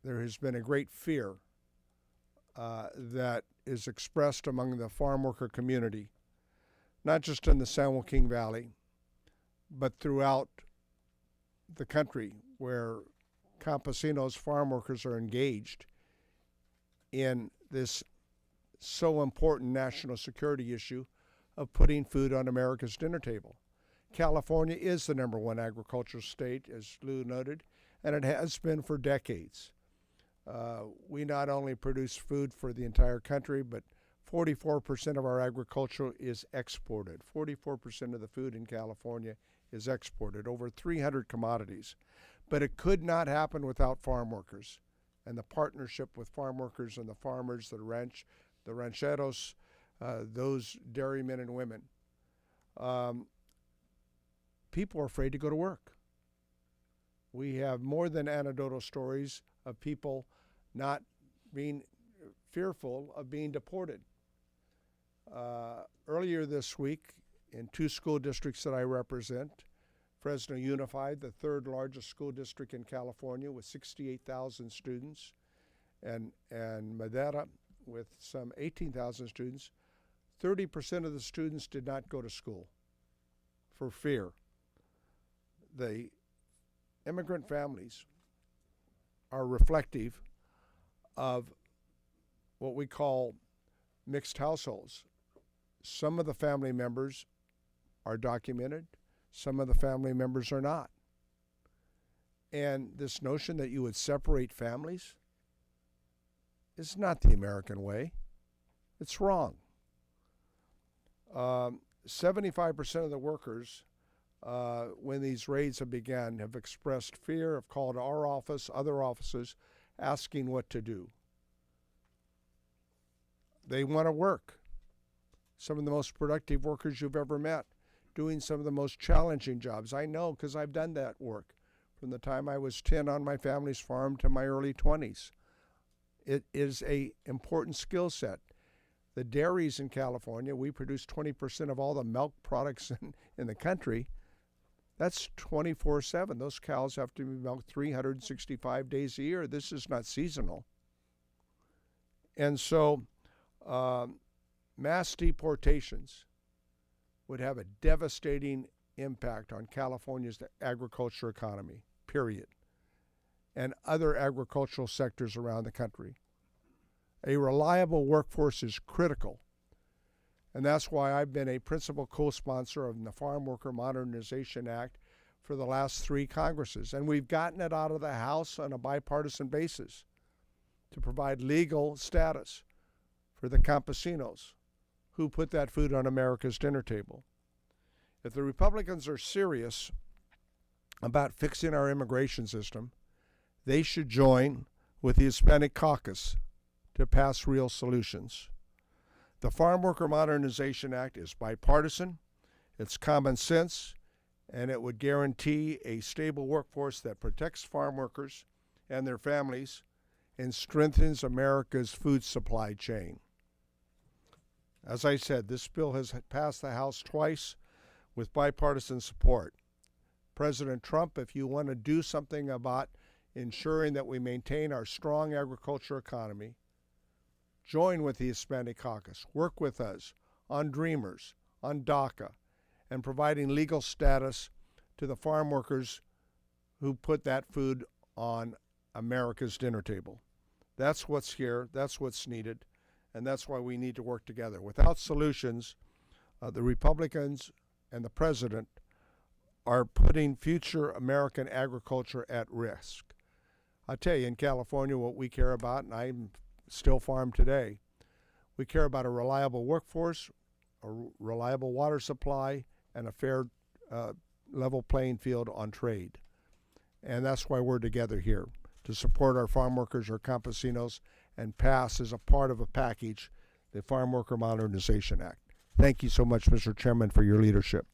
there has been a great fear that is expressed among the farm worker community, not just in the San Joaquin Valley, but throughout the country, where campesinos, farm workers, are engaged in this so important national security issue of putting food on America's dinner table. California is the #1 agricultural state, as Lou noted, and it has been for decades. We not only produce food for the entire country, but 44% of our agriculture is exported. 44% of the food in California is exported, over 300 commodities. But it could not happen without farm workers and the partnership with farm workers and the farmers, the rancheros, those dairymen and women. People are afraid to go to work. We have more than anecdotal stories of people not being fearful of being deported. Earlier this week, in 2 school districts that I represent, Fresno Unified, the 3rd largest school district in California with 68,000 students, and Madera with some 18,000 students, 30% of the students did not go to school for fear. The immigrant families are reflective of what we call mixed households. Some of the family members are documented, some of the family members are not. And this notion that you would separate families is not the American way. It's wrong. 75% of the workers, when these raids have begun, have expressed fear, have called our office, other offices, asking what to do. They want to work. Some of the most productive workers you've ever met, doing some of the most challenging jobs. I know because I've done that work from the time I was 10 on my family's farm to my early 20s. It is an important skill set. The dairies in California, we produce 20% of all the milk products in the country. That's 24/7. Those cows have to be milked 365 days a year. This is not seasonal. And so mass deportations would have a devastating impact on California's agriculture economy, period, and other agricultural sectors around the country. A reliable workforce is critical, and that's why I've been a principal co-sponsor of the Farm Worker Modernization Act for the last 3 Congresses, and we've gotten it out of the House on a bipartisan basis to provide legal status for the campesinos who put that food on America's dinner table. If the Republicans are serious about fixing our immigration system, they should join with the Hispanic Caucus to pass real solutions. The Farm Worker Modernization Act is bipartisan, it's common sense, and it would guarantee a stable workforce that protects farm workers and their families and strengthens America's food supply chain. As I said, this bill has passed the House twice with bipartisan support. President Trump, if you want to do something about ensuring that we maintain our strong agriculture economy, join with the Hispanic Caucus. Work with us on Dreamers, on DACA, and providing legal status to the farm workers who put that food on America's dinner table. That's what's here, that's what's needed, and that's why we need to work together. Without solutions, the Republicans and the president are putting future American agriculture at risk. I tell you, in California, what we care about, and I still farm today, we care about a reliable workforce, a reliable water supply, and a fair level playing field on trade. And that's why we're together here, to support our farm workers, our campesinos, and pass as a part of a package the Farm Worker Modernization Act. Thank you so much, Mr. Chairman, for your leadership.